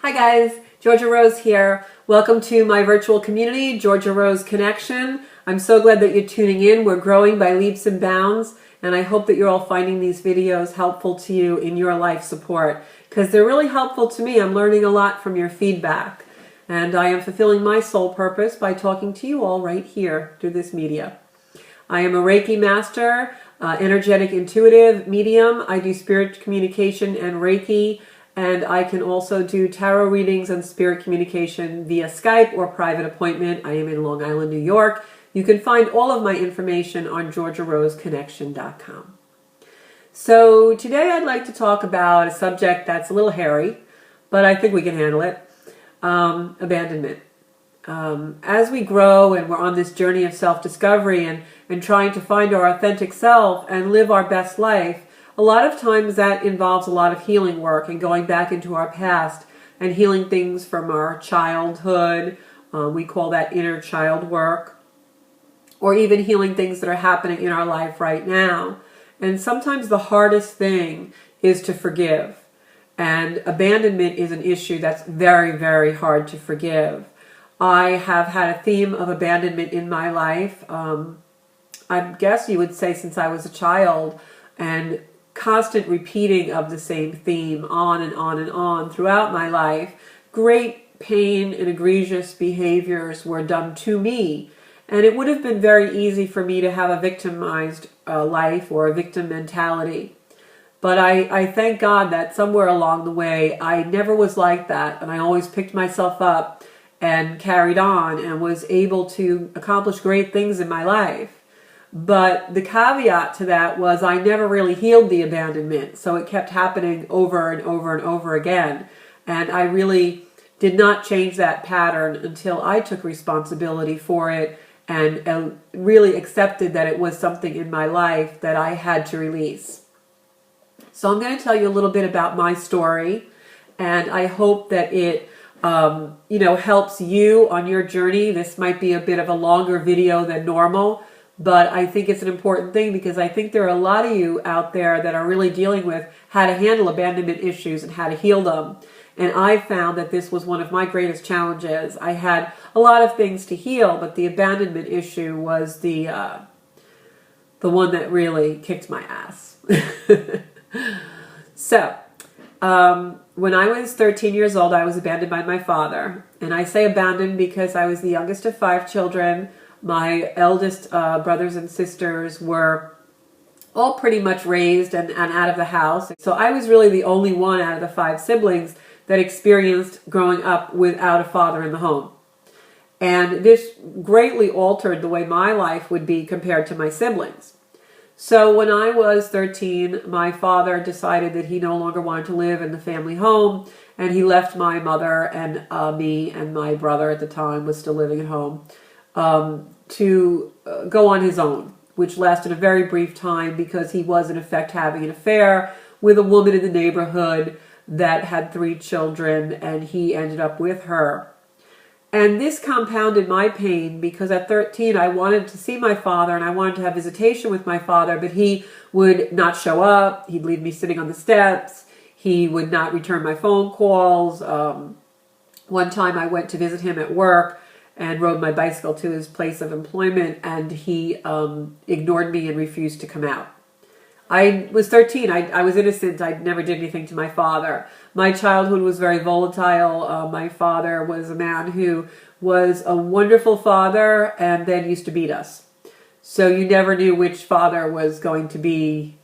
Hi guys, Georgia Rose here. Welcome to my virtual community, Georgia Rose Connection. I'm so glad that you're tuning in. We're growing by leaps and bounds, and I hope that you're all finding these videos helpful to you in your life support, because they're really helpful to me. I'm learning a lot from your feedback, and I am fulfilling my soul purpose by talking to you all right here through this media. I am a Reiki master, energetic intuitive medium. I do spirit communication and Reiki, and I can also do tarot readings and spirit communication via Skype or private appointment. I am in Long Island, New York. You can find all of my information on GeorgiaRoseConnection.com. So today I'd like to talk about a subject that's a little hairy, but I think we can handle it. Abandonment. As we grow and we're on this journey of self-discovery and trying to find our authentic self and live our best life, a lot of times that involves a lot of healing work and going back into our past and healing things from our childhood. We call that inner child work, or even healing things that are happening in our life right now. And sometimes the hardest thing is to forgive. And abandonment is an issue that's very, very hard to forgive. I have had a theme of abandonment in my life, I guess you would say since I was a child, and constant repeating of the same theme on and on and on throughout my life. Great pain and egregious behaviors were done to me, and it would have been very easy for me to have a victimized life or a victim mentality. But I thank God that somewhere along the way I never was like that, and I always picked myself up and carried on and was able to accomplish great things in my life. But the caveat to that was I never really healed the abandonment, so it kept happening over and over and over again. And I really did not change that pattern until I took responsibility for it and really accepted that it was something in my life that I had to release. So I'm going to tell you a little bit about my story, and I hope that it helps you on your journey. This might be a bit of a longer video than normal, but I think it's an important thing because I think there are a lot of you out there that are really dealing with how to handle abandonment issues and how to heal them. And I found that this was one of my greatest challenges. I had a lot of things to heal, but the abandonment issue was the one that really kicked my ass. So, when I was 13 years old, I was abandoned by my father. And I say abandoned because I was the youngest of 5 children. My eldest brothers and sisters were all pretty much raised and out of the house. So I was really the only one out of the 5 siblings that experienced growing up without a father in the home. And this greatly altered the way my life would be compared to my siblings. So when I was 13, my father decided that he no longer wanted to live in the family home, and he left my mother and me, and my brother at the time was still living at home, to go on his own, which lasted a very brief time because he was in effect having an affair with a woman in the neighborhood that had 3 children, and he ended up with her. And this compounded my pain because at 13 I wanted to see my father and I wanted to have visitation with my father, but he would not show up. He'd leave me sitting on the steps. He would not return my phone calls. One time I went to visit him at work and rode my bicycle to his place of employment, and he ignored me and refused to come out. I was 13. I was innocent. I never did anything to my father. My childhood was very volatile. My father was a man who was a wonderful father and then used to beat us. So you never knew which father was going to be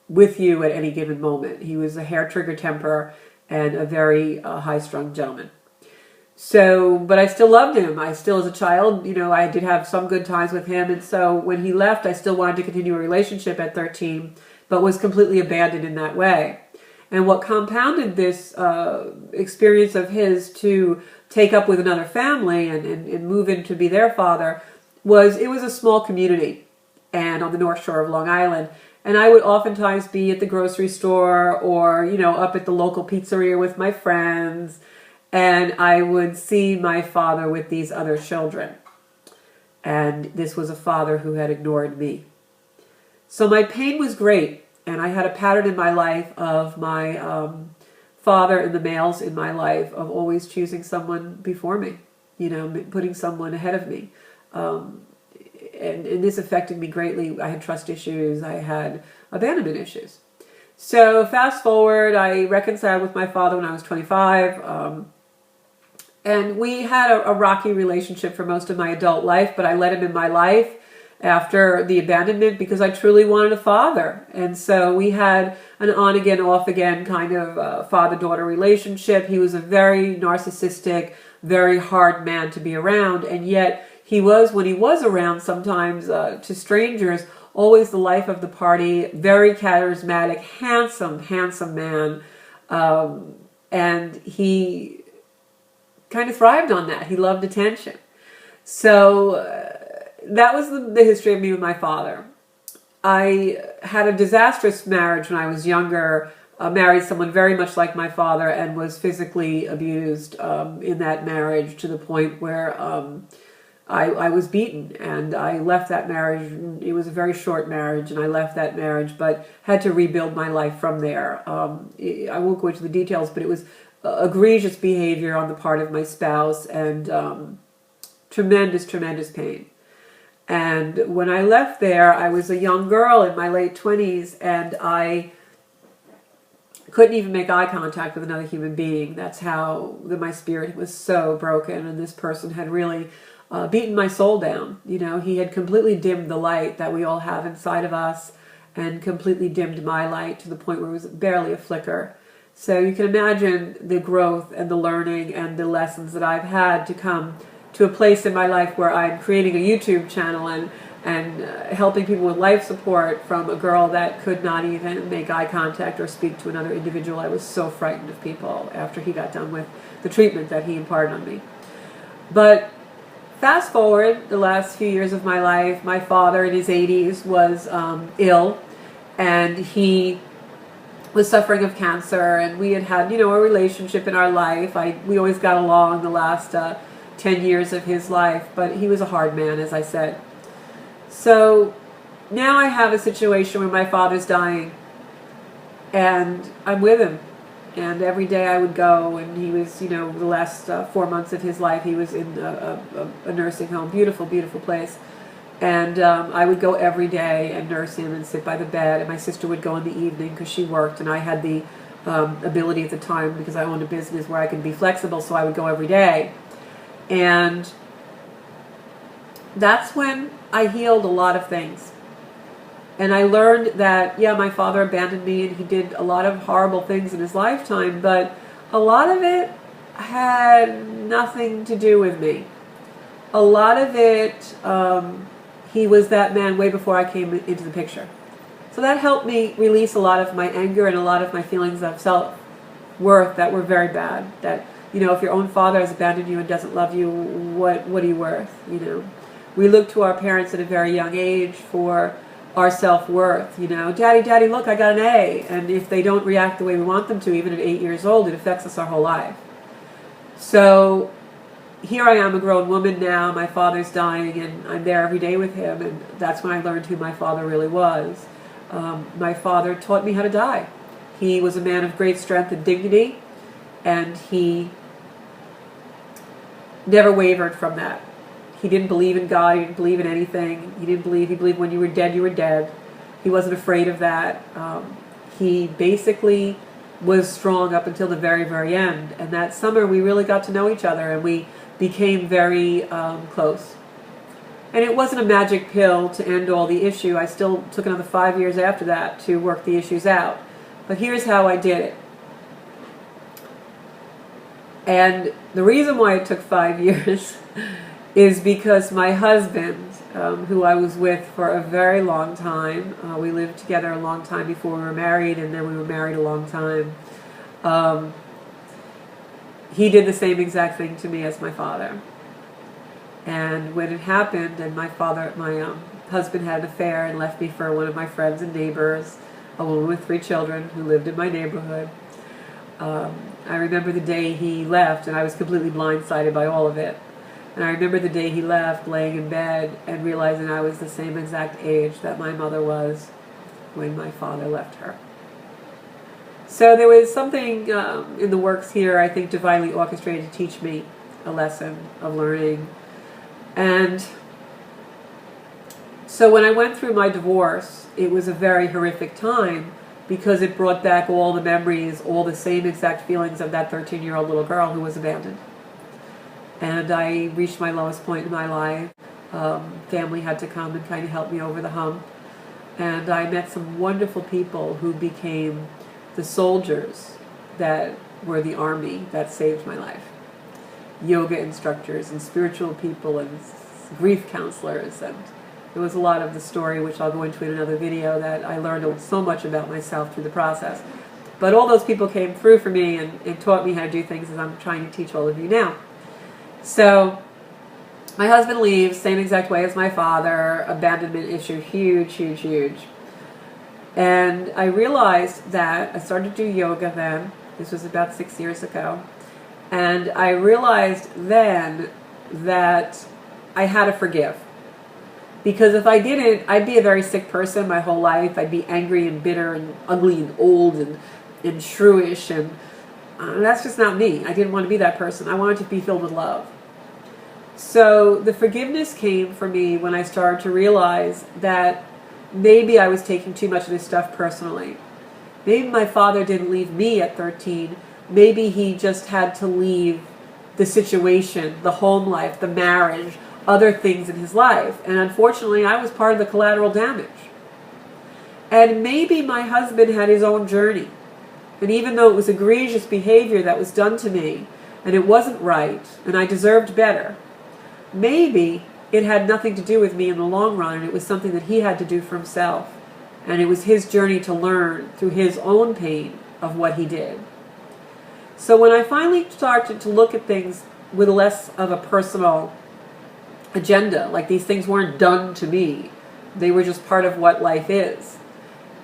with you at any given moment. He was a hair-trigger temper and a very high-strung gentleman. So, but I still loved him. I still, as a child, I did have some good times with him. And so when he left, I still wanted to continue a relationship at 13, but was completely abandoned in that way. And what compounded this experience of his to take up with another family and move in to be their father was, it was a small community and on the North Shore of Long Island. And I would oftentimes be at the grocery store or, up at the local pizzeria with my friends. And I would see my father with these other children. And this was a father who had ignored me. So my pain was great. And I had a pattern in my life of my father in the males in my life of always choosing someone before me, putting someone ahead of me. And this affected me greatly. I had trust issues. I had abandonment issues. So fast forward, I reconciled with my father when I was 25. And we had a rocky relationship for most of my adult life, but I let him in my life after the abandonment because I truly wanted a father. And so we had an on-again, off-again kind of father-daughter relationship. He was a very narcissistic, very hard man to be around, and yet he was, when he was around sometimes to strangers, always the life of the party, very charismatic, handsome man. And he kind of thrived on that. He loved attention. So that was the history of me with my father. I had a disastrous marriage when I was younger, married someone very much like my father, and was physically abused in that marriage to the point where I was beaten, and I left that marriage. It was a very short marriage, and I left that marriage, but had to rebuild my life from there. I won't go into the details, but it was egregious behavior on the part of my spouse, and tremendous pain. And when I left there, I was a young girl in my late 20s, and I couldn't even make eye contact with another human being. That's how my spirit was so broken, and this person had really beaten my soul down. He had completely dimmed the light that we all have inside of us, and completely dimmed my light to the point where it was barely a flicker. So you can imagine the growth and the learning and the lessons that I've had to come to a place in my life where I'm creating a YouTube channel and helping people with life support from a girl that could not even make eye contact or speak to another individual. I was so frightened of people after he got done with the treatment that he imparted on me. But fast forward the last few years of my life, my father in his 80s was ill, and he was suffering of cancer, and we had a relationship in our life. We always got along the last 10 years of his life, but he was a hard man, as I said. So now I have a situation where my father's dying, and I'm with him. And every day I would go, and he was, the last 4 months of his life, he was in a nursing home, beautiful place. And I would go every day and nurse him and sit by the bed, and my sister would go in the evening because she worked, and I had the ability at the time, because I owned a business, where I could be flexible, so I would go every day. And that's when I healed a lot of things. And I learned that, my father abandoned me, and he did a lot of horrible things in his lifetime, but a lot of it had nothing to do with me. A lot of it, he was that man way before I came into the picture. So that helped me release a lot of my anger and a lot of my feelings of self-worth that were very bad. That, if your own father has abandoned you and doesn't love you, what are you worth? We look to our parents at a very young age for our self-worth. Daddy, look, I got an A. And if they don't react the way we want them to, even at 8 years old, it affects us our whole life. So here I am, a grown woman now. My father's dying, and I'm there every day with him, and that's when I learned who my father really was. My father taught me how to die. He was a man of great strength and dignity, and he never wavered from that. He didn't believe in God. He didn't believe in anything. He believed when you were dead, you were dead. He wasn't afraid of that. He basically was strong up until the very, very end. And that summer, we really got to know each other, and we became very close. And it wasn't a magic pill to end all the issue. I still took another 5 years after that to work the issues out. But here's how I did it. And the reason why it took 5 years is because my husband, who I was with for a very long time, we lived together a long time before we were married, and then we were married a long time. He did the same exact thing to me as my father. And when it happened, and my husband had an affair and left me for one of my friends and neighbors, a woman with 3 children who lived in my neighborhood. I remember the day he left, and I was completely blindsided by all of it. And I remember the day he left, laying in bed and realizing I was the same exact age that my mother was when my father left her. So there was something in the works here, I think, divinely orchestrated to teach me a lesson of learning. And so when I went through my divorce, it was a very horrific time because it brought back all the memories, all the same exact feelings of that 13-year-old little girl who was abandoned. And I reached my lowest point in my life. Family had to come and kind of help me over the hump. And I met some wonderful people who became the soldiers that were the army that saved my life. Yoga instructors and spiritual people and grief counselors, and there was a lot of the story, which I'll go into in another video, that I learned so much about myself through the process. But all those people came through for me and taught me how to do things as I'm trying to teach all of you now. So my husband leaves, same exact way as my father, abandonment issue, huge, huge, huge. And I realized that I started to do yoga then. This was about 6 years ago. And I realized then that I had to forgive. Because if I didn't, I'd be a very sick person my whole life. I'd be angry and bitter and ugly and old and shrewish. And that's just not me. I didn't want to be that person. I wanted to be filled with love. So the forgiveness came for me when I started to realize that maybe I was taking too much of this stuff personally. Maybe my father didn't leave me at 13. Maybe he just had to leave the situation, the home life, the marriage, other things in his life. And unfortunately, I was part of the collateral damage. And maybe my husband had his own journey. And even though it was egregious behavior that was done to me, and it wasn't right, and I deserved better, maybe it had nothing to do with me in the long run, and it was something that he had to do for himself. And it was his journey to learn through his own pain of what he did. So when I finally started to look at things with less of a personal agenda, like these things weren't done to me, they were just part of what life is.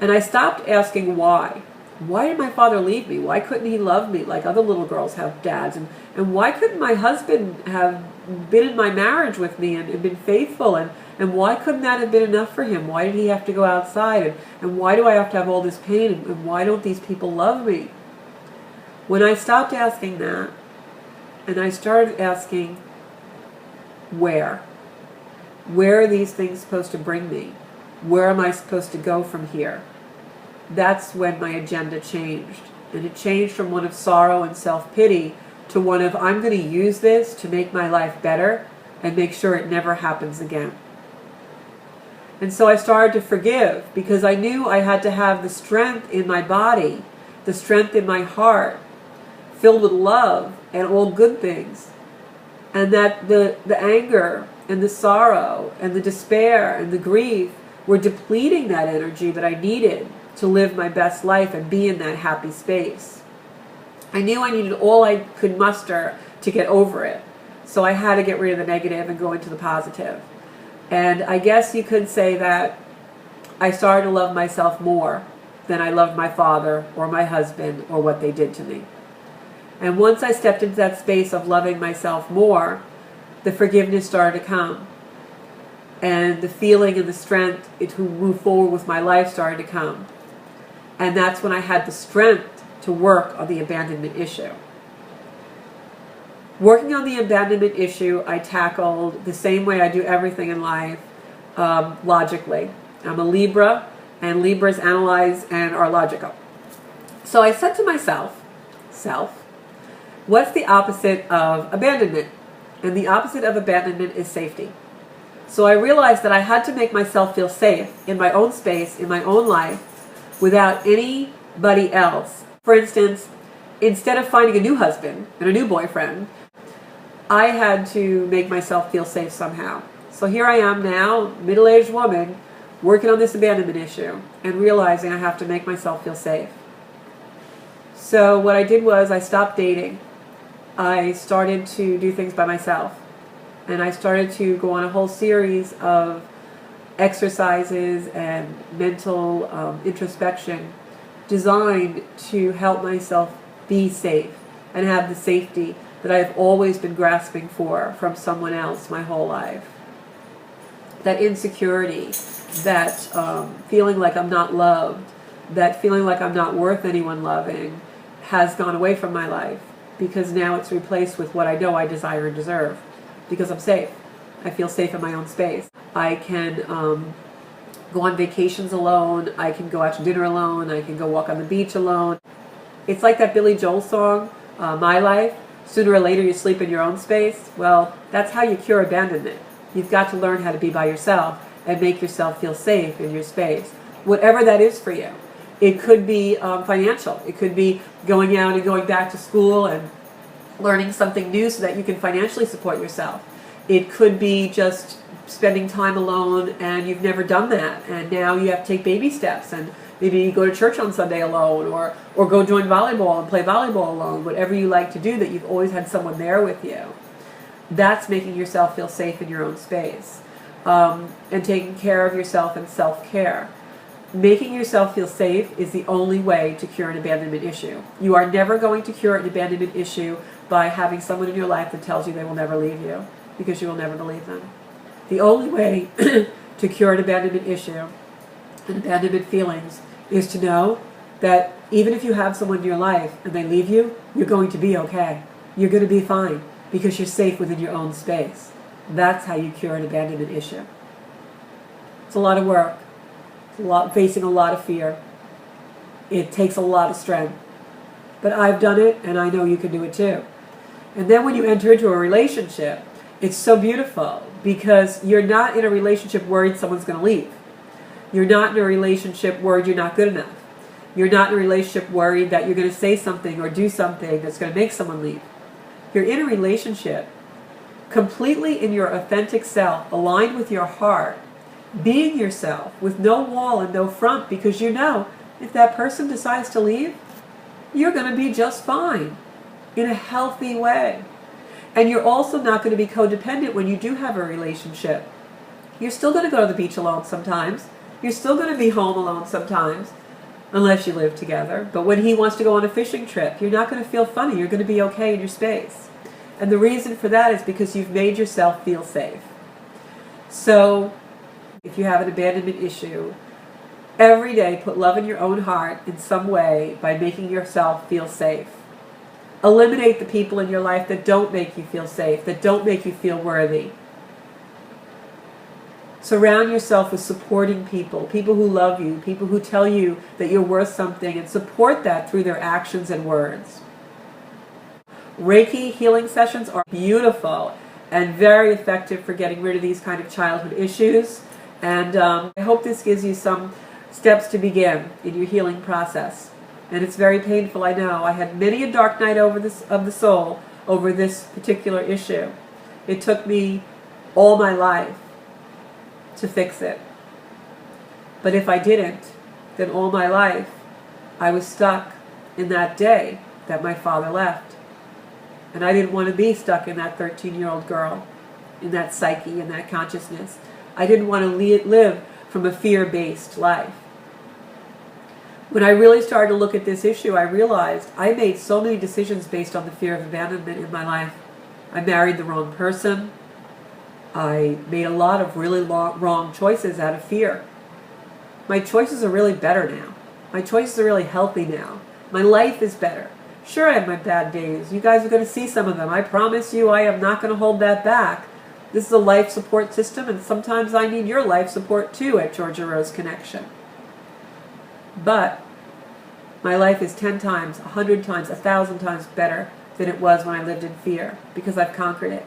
And I stopped asking why. Why did my father leave me? Why couldn't he love me like other little girls have dads? And why couldn't my husband have been in my marriage with me and been faithful? And why couldn't that have been enough for him? Why did he have to go outside? And why do I have to have all this pain? And why don't these people love me? When I stopped asking that, and I started asking, where? Where are these things supposed to bring me? Where am I supposed to go from here? That's when my agenda changed. And it changed from one of sorrow and self-pity to one of, I'm going to use this to make my life better and make sure it never happens again. And so I started to forgive because I knew I had to have the strength in my body, the strength in my heart, filled with love and all good things. And that the anger and the sorrow and the despair and the grief were depleting that energy that I needed to live my best life and be in that happy space. I knew I needed all I could muster to get over it. So I had to get rid of the negative and go into the positive. And I guess you could say that I started to love myself more than I loved my father or my husband or what they did to me. And once I stepped into that space of loving myself more, the forgiveness started to come. And the feeling and the strength to move forward with my life started to come. And that's when I had the strength to work on the abandonment issue. Working on the abandonment issue, I tackled the same way I do everything in life, logically. I'm a Libra, and Libras analyze and are logical. So I said to myself, what's the opposite of abandonment? And the opposite of abandonment is safety. So I realized that I had to make myself feel safe in my own space, in my own life, without anybody else. For instance, instead of finding a new husband and a new boyfriend, I had to make myself feel safe somehow. So here I am now, middle-aged woman, working on this abandonment issue and realizing I have to make myself feel safe. So what I did was I stopped dating. I started to do things by myself. And I started to go on a whole series of exercises and mental introspection designed to help myself be safe and have the safety that I've always been grasping for from someone else my whole life. That insecurity, that feeling like I'm not loved, that feeling like I'm not worth anyone loving has gone away from my life, because now it's replaced with what I know I desire and deserve, because I'm safe. I feel safe in my own space. I can go on vacations alone. I can go out to dinner alone. I can go walk on the beach alone. It's like that Billy Joel song, My Life. Sooner or later you sleep in your own space. Well, that's how you cure abandonment. You've got to learn how to be by yourself and make yourself feel safe in your space, whatever that is for you. It could be financial. It could be going out and going back to school and learning something new so that you can financially support yourself. It could be just spending time alone and you've never done that, and now you have to take baby steps, and maybe you go to church on Sunday alone, or go join volleyball and play volleyball alone, whatever you like to do that you've always had someone there with you. That's making yourself feel safe in your own space, and taking care of yourself and self-care. Making yourself feel safe is the only way to cure an abandonment issue. You are never going to cure an abandonment issue by having someone in your life that tells you they will never leave you, because you will never believe them. The only way to cure an abandonment issue and abandonment feelings is to know that even if you have someone in your life and they leave you, you're going to be okay. You're going to be fine because you're safe within your own space. That's how you cure an abandonment issue. It's a lot of work. It's facing a lot of fear. It takes a lot of strength. But I've done it, and I know you can do it too. And then when you enter into a relationship, it's so beautiful, because you're not in a relationship worried someone's going to leave. You're not in a relationship worried you're not good enough. You're not in a relationship worried that you're going to say something or do something that's going to make someone leave. You're in a relationship completely in your authentic self, aligned with your heart, being yourself with no wall and no front, because you know if that person decides to leave, you're going to be just fine in a healthy way. And you're also not going to be codependent when you do have a relationship. You're still going to go to the beach alone sometimes. You're still going to be home alone sometimes, unless you live together. But when he wants to go on a fishing trip, you're not going to feel funny. You're going to be okay in your space. And the reason for that is because you've made yourself feel safe. So if you have an abandonment issue, every day put love in your own heart in some way by making yourself feel safe. Eliminate the people in your life that don't make you feel safe, that don't make you feel worthy. Surround yourself with supporting people, people who love you, people who tell you that you're worth something, and support that through their actions and words. Reiki healing sessions are beautiful and very effective for getting rid of these kind of childhood issues. And I hope this gives you some steps to begin in your healing process. And it's very painful, I know. I had many a dark night of the soul over this particular issue. It took me all my life to fix it. But if I didn't, then all my life I was stuck in that day that my father left. And I didn't want to be stuck in that 13-year-old girl, in that psyche, in that consciousness. I didn't want to live from a fear-based life. When I really started to look at this issue, I realized I made so many decisions based on the fear of abandonment in my life. I married the wrong person. I made a lot of really wrong choices out of fear. My choices are really better now. My choices are really healthy now. My life is better. Sure, I have my bad days. You guys are going to see some of them. I promise you I am not going to hold that back. This is a life support system, and sometimes I need your life support too at Georgia Rose Connection. But my life is 10 times, 100 times, 1,000 times better than it was when I lived in fear, because I've conquered it.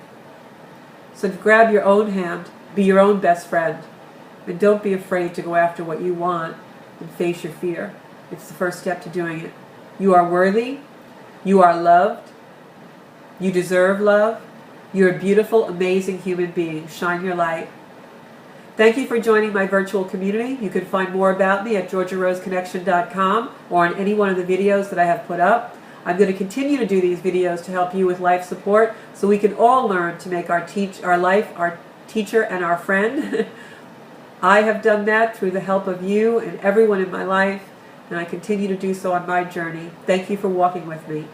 So grab your own hand, be your own best friend, and don't be afraid to go after what you want and face your fear. It's the first step to doing it. You are worthy. You are loved. You deserve love. You're a beautiful, amazing human being. Shine your light. Thank you for joining my virtual community. You can find more about me at georgiaroseconnection.com or on any one of the videos that I have put up. I'm going to continue to do these videos to help you with life support so we can all learn to make our life our teacher and our friend. I have done that through the help of you and everyone in my life, and I continue to do so on my journey. Thank you for walking with me.